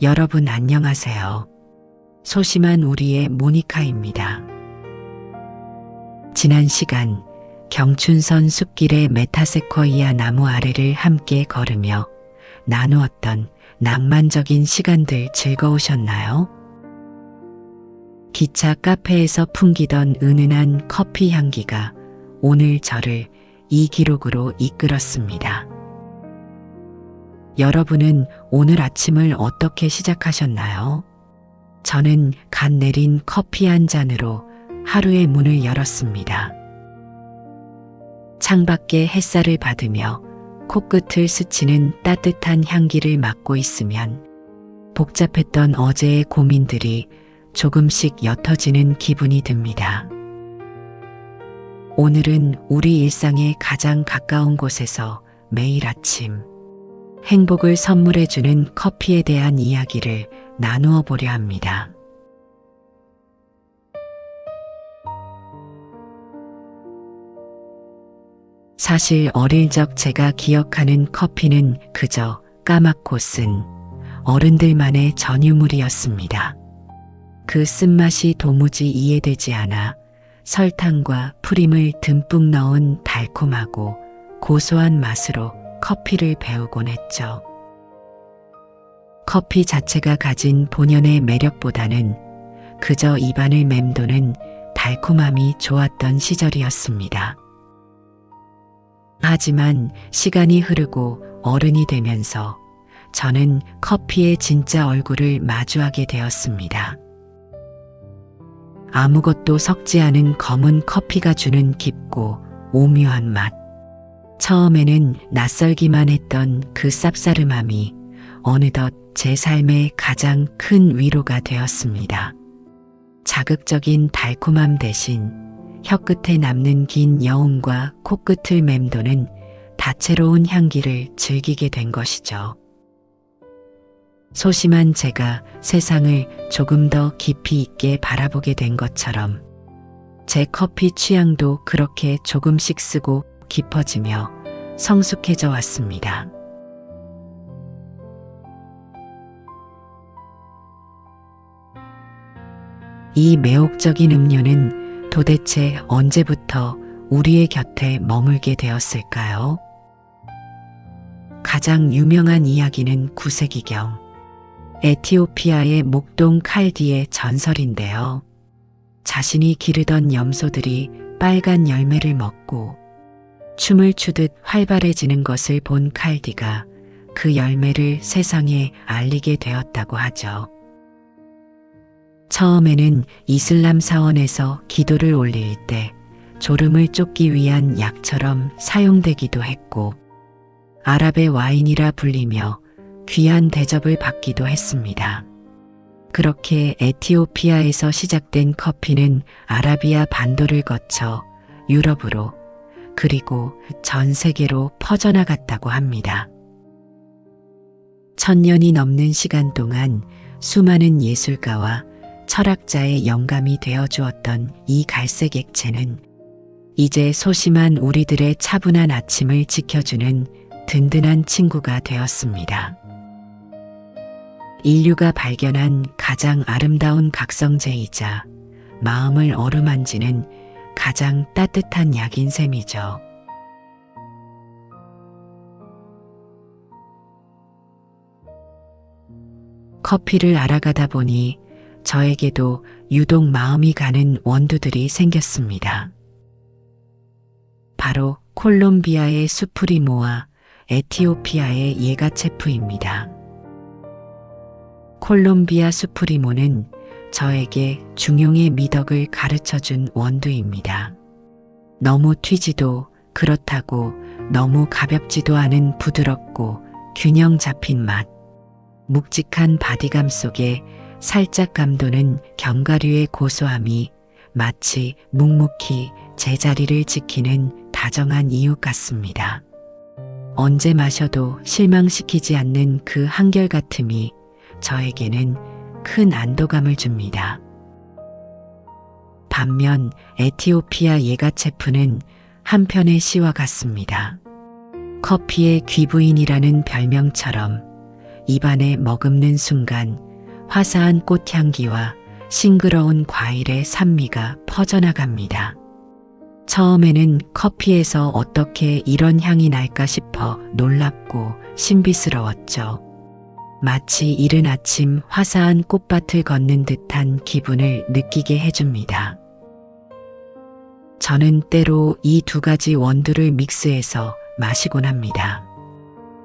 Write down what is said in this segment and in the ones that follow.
여러분 안녕하세요. 소심한 우리의 모니카입니다. 지난 시간 경춘선 숲길의 메타세쿼이아 나무 아래를 함께 걸으며 나누었던 낭만적인 시간들 즐거우셨나요? 기차 카페에서 풍기던 은은한 커피 향기가 오늘 저를 이 기록으로 이끌었습니다. 여러분은 오늘 아침을 어떻게 시작하셨나요? 저는 갓 내린 커피 한 잔으로 하루의 문을 열었습니다. 창밖의 햇살을 받으며 코끝을 스치는 따뜻한 향기를 맡고 있으면 복잡했던 어제의 고민들이 조금씩 옅어지는 기분이 듭니다. 오늘은 우리 일상의 가장 가까운 곳에서 매일 아침 행복을 선물해주는 커피에 대한 이야기를 나누어 보려 합니다. 사실 어릴 적 제가 기억하는 커피는 그저 까맣고 쓴 어른들만의 전유물이었습니다. 그 쓴맛이 도무지 이해되지 않아 설탕과 프림을 듬뿍 넣은 달콤하고 고소한 맛으로 커피를 배우곤 했죠. 커피 자체가 가진 본연의 매력보다는 그저 입안을 맴도는 달콤함이 좋았던 시절이었습니다. 하지만 시간이 흐르고 어른이 되면서 저는 커피의 진짜 얼굴을 마주하게 되었습니다. 아무것도 섞지 않은 검은 커피가 주는 깊고 오묘한 맛. 처음에는 낯설기만 했던 그 쌉싸름함이 어느덧 제 삶의 가장 큰 위로가 되었습니다. 자극적인 달콤함 대신 혀끝에 남는 긴 여운과 코끝을 맴도는 다채로운 향기를 즐기게 된 것이죠. 소심한 제가 세상을 조금 더 깊이 있게 바라보게 된 것처럼 제 커피 취향도 그렇게 조금씩 쓰고 깊어지며 성숙해져 왔습니다. 이 매혹적인 음료는 도대체 언제부터 우리의 곁에 머물게 되었을까요? 가장 유명한 이야기는 9세기경 에티오피아의 목동 칼디의 전설인데요. 자신이 기르던 염소들이 빨간 열매를 먹고 춤을 추듯 활발해지는 것을 본 칼디가 그 열매를 세상에 알리게 되었다고 하죠. 처음에는 이슬람 사원에서 기도를 올릴 때 졸음을 쫓기 위한 약처럼 사용되기도 했고 아랍의 와인이라 불리며 귀한 대접을 받기도 했습니다. 그렇게 에티오피아에서 시작된 커피는 아라비아 반도를 거쳐 유럽으로 그리고 전 세계로 퍼져나갔다고 합니다. 1000년이 넘는 시간 동안 수많은 예술가와 철학자의 영감이 되어 주었던 이 갈색 액체는 이제 소심한 우리들의 차분한 아침을 지켜주는 든든한 친구가 되었습니다. 인류가 발견한 가장 아름다운 각성제이자 마음을 어루만지는 가장 따뜻한 약인 셈이죠. 커피를 알아가다 보니 저에게도 유독 마음이 가는 원두들이 생겼습니다. 바로 콜롬비아의 수프리모와 에티오피아의 예가체프입니다. 콜롬비아 수프리모는 저에게 중용의 미덕을 가르쳐준 원두입니다. 너무 튀지도 그렇다고 너무 가볍지도 않은 부드럽고 균형 잡힌 맛, 묵직한 바디감 속에 살짝 감도는 견과류의 고소함이 마치 묵묵히 제자리를 지키는 다정한 이웃 같습니다. 언제 마셔도 실망시키지 않는 그 한결같음이 저에게는 큰 안도감을 줍니다. 반면 에티오피아 예가체프는 한편의 시와 같습니다. 커피의 귀부인이라는 별명처럼 입안에 머금는 순간 화사한 꽃향기와 싱그러운 과일의 산미가 퍼져나갑니다. 처음에는 커피에서 어떻게 이런 향이 날까 싶어 놀랍고 신비스러웠죠. 마치 이른 아침 화사한 꽃밭을 걷는 듯한 기분을 느끼게 해줍니다. 저는 때로 이 두 가지 원두를 믹스해서 마시곤 합니다.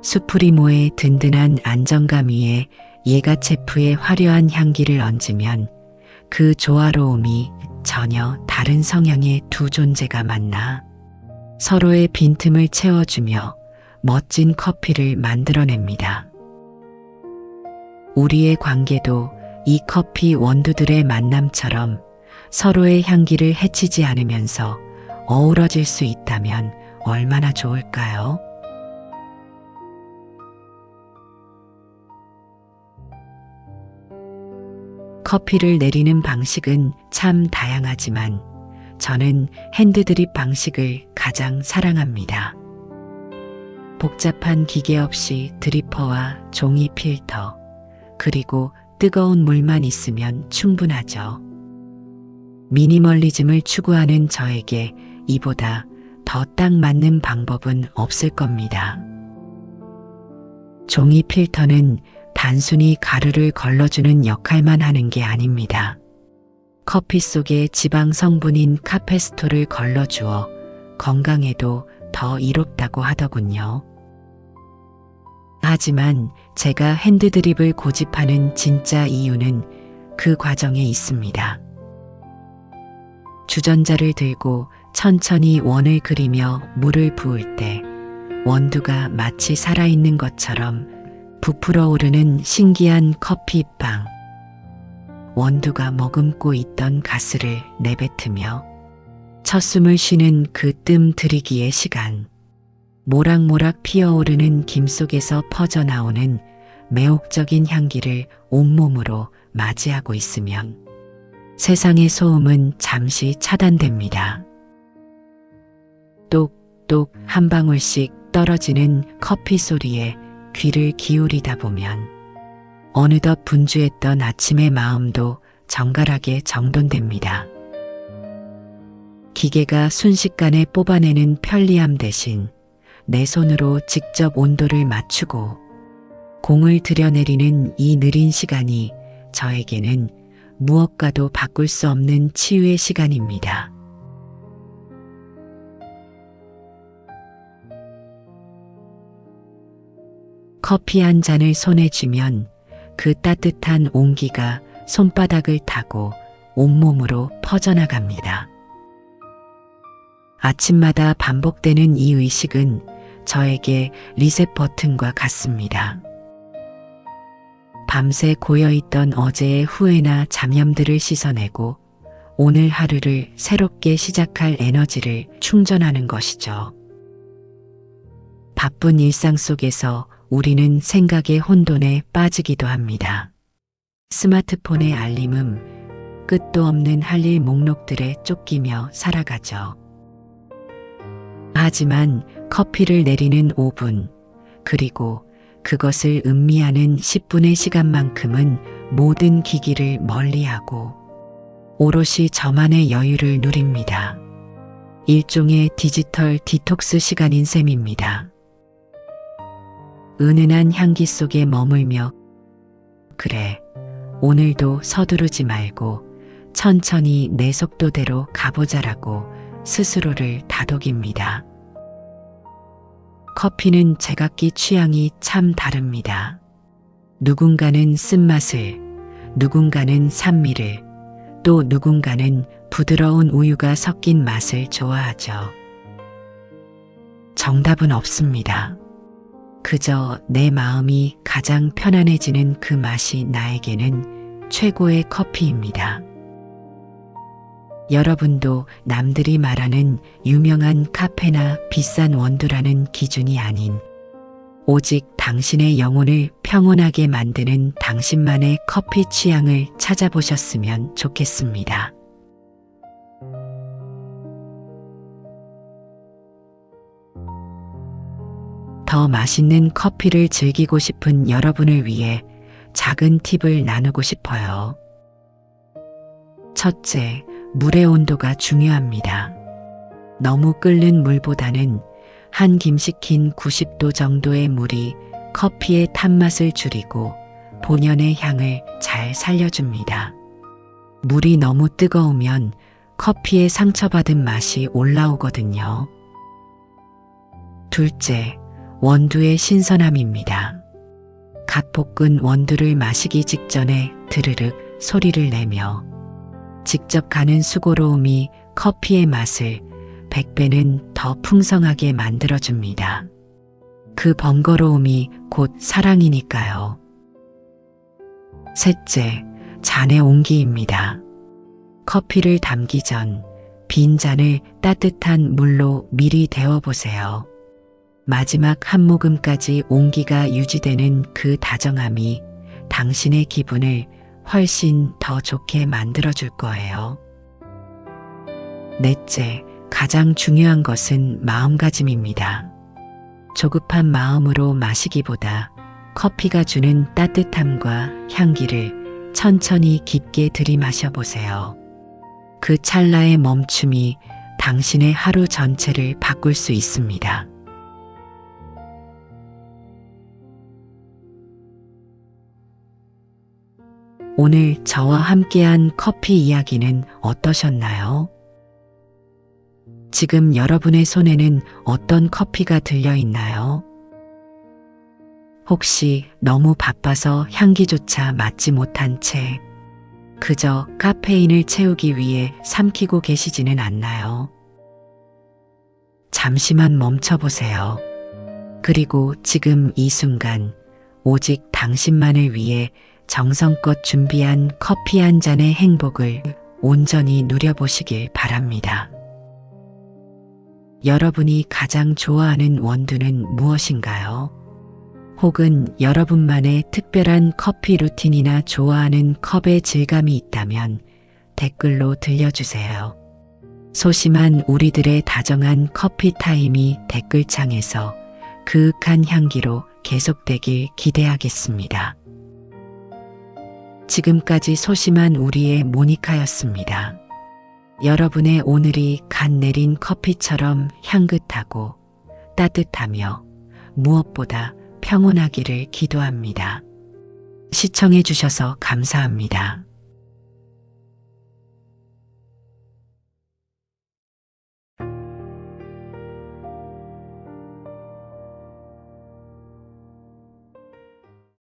수프리모의 든든한 안정감 위에 예가체프의 화려한 향기를 얹으면 그 조화로움이 전혀 다른 성향의 두 존재가 만나 서로의 빈틈을 채워주며 멋진 커피를 만들어냅니다. 우리의 관계도 이 커피 원두들의 만남처럼 서로의 향기를 해치지 않으면서 어우러질 수 있다면 얼마나 좋을까요? 커피를 내리는 방식은 참 다양하지만 저는 핸드드립 방식을 가장 사랑합니다. 복잡한 기계 없이 드리퍼와 종이 필터, 그리고 뜨거운 물만 있으면 충분하죠. 미니멀리즘을 추구하는 저에게 이보다 더 딱 맞는 방법은 없을 겁니다. 종이 필터는 단순히 가루를 걸러주는 역할만 하는 게 아닙니다. 커피 속에 지방 성분인 카페스토를 걸러주어 건강에도 더 이롭다고 하더군요. 하지만 제가 핸드드립을 고집하는 진짜 이유는 그 과정에 있습니다. 주전자를 들고 천천히 원을 그리며 물을 부을 때 원두가 마치 살아있는 것처럼 부풀어 오르는 신기한 커피빵. 원두가 머금고 있던 가스를 내뱉으며 첫 숨을 쉬는 그 뜸 들이기의 시간. 모락모락 피어오르는 김 속에서 퍼져나오는 매혹적인 향기를 온몸으로 맞이하고 있으면 세상의 소음은 잠시 차단됩니다. 똑똑 한 방울씩 떨어지는 커피 소리에 귀를 기울이다 보면 어느덧 분주했던 아침의 마음도 정갈하게 정돈됩니다. 기계가 순식간에 뽑아내는 편리함 대신 내 손으로 직접 온도를 맞추고 공을 들여내리는 이 느린 시간이 저에게는 무엇과도 바꿀 수 없는 치유의 시간입니다. 커피 한 잔을 손에 쥐면 그 따뜻한 온기가 손바닥을 타고 온몸으로 퍼져나갑니다. 아침마다 반복되는 이 의식은 저에게 리셋 버튼과 같습니다. 밤새 고여있던 어제의 후회나 잡념들을 씻어내고 오늘 하루를 새롭게 시작할 에너지를 충전하는 것이죠. 바쁜 일상 속에서 우리는 생각의 혼돈에 빠지기도 합니다. 스마트폰의 알림음, 끝도 없는 할 일 목록들에 쫓기며 살아가죠. 하지만 커피를 내리는 5분, 그리고 그것을 음미하는 10분의 시간만큼은 모든 기기를 멀리하고 오롯이 저만의 여유를 누립니다. 일종의 디지털 디톡스 시간인 셈입니다. 은은한 향기 속에 머물며 그래, 오늘도 서두르지 말고 천천히 내 속도대로 가보자라고 스스로를 다독입니다. 커피는 제각기 취향이 참 다릅니다. 누군가는 쓴맛을, 누군가는 산미를, 또 누군가는 부드러운 우유가 섞인 맛을 좋아하죠. 정답은 없습니다. 그저 내 마음이 가장 편안해지는 그 맛이 나에게는 최고의 커피입니다. 여러분도 남들이 말하는 유명한 카페나 비싼 원두라는 기준이 아닌 오직 당신의 영혼을 평온하게 만드는 당신만의 커피 취향을 찾아보셨으면 좋겠습니다. 더 맛있는 커피를 즐기고 싶은 여러분을 위해 작은 팁을 나누고 싶어요. 첫째, 물의 온도가 중요합니다. 너무 끓는 물보다는 한 김 식힌 90도 정도의 물이 커피의 탄맛을 줄이고 본연의 향을 잘 살려줍니다. 물이 너무 뜨거우면 커피의 상처받은 맛이 올라오거든요. 둘째, 원두의 신선함입니다. 갓 볶은 원두를 마시기 직전에 드르륵 소리를 내며 직접 가는 수고로움이 커피의 맛을 100배는 더 풍성하게 만들어줍니다. 그 번거로움이 곧 사랑이니까요. 셋째, 잔의 온기입니다. 커피를 담기 전 빈 잔을 따뜻한 물로 미리 데워보세요. 마지막 한 모금까지 온기가 유지되는 그 다정함이 당신의 기분을 훨씬 더 좋게 만들어줄 거예요. 넷째, 가장 중요한 것은 마음가짐입니다. 조급한 마음으로 마시기보다 커피가 주는 따뜻함과 향기를 천천히 깊게 들이마셔 보세요. 그 찰나의 멈춤이 당신의 하루 전체를 바꿀 수 있습니다. 오늘 저와 함께한 커피 이야기는 어떠셨나요? 지금 여러분의 손에는 어떤 커피가 들려 있나요? 혹시 너무 바빠서 향기조차 맡지 못한 채 그저 카페인을 채우기 위해 삼키고 계시지는 않나요? 잠시만 멈춰보세요. 그리고 지금 이 순간 오직 당신만을 위해 정성껏 준비한 커피 한 잔의 행복을 온전히 누려보시길 바랍니다. 여러분이 가장 좋아하는 원두는 무엇인가요? 혹은 여러분만의 특별한 커피 루틴이나 좋아하는 컵의 질감이 있다면 댓글로 들려주세요. 소심한 우리들의 다정한 커피 타임이 댓글창에서 그윽한 향기로 계속되길 기대하겠습니다. 지금까지 소심한 우리의 모니카였습니다. 여러분의 오늘이 갓 내린 커피처럼 향긋하고 따뜻하며 무엇보다 평온하기를 기도합니다. 시청해 주셔서 감사합니다.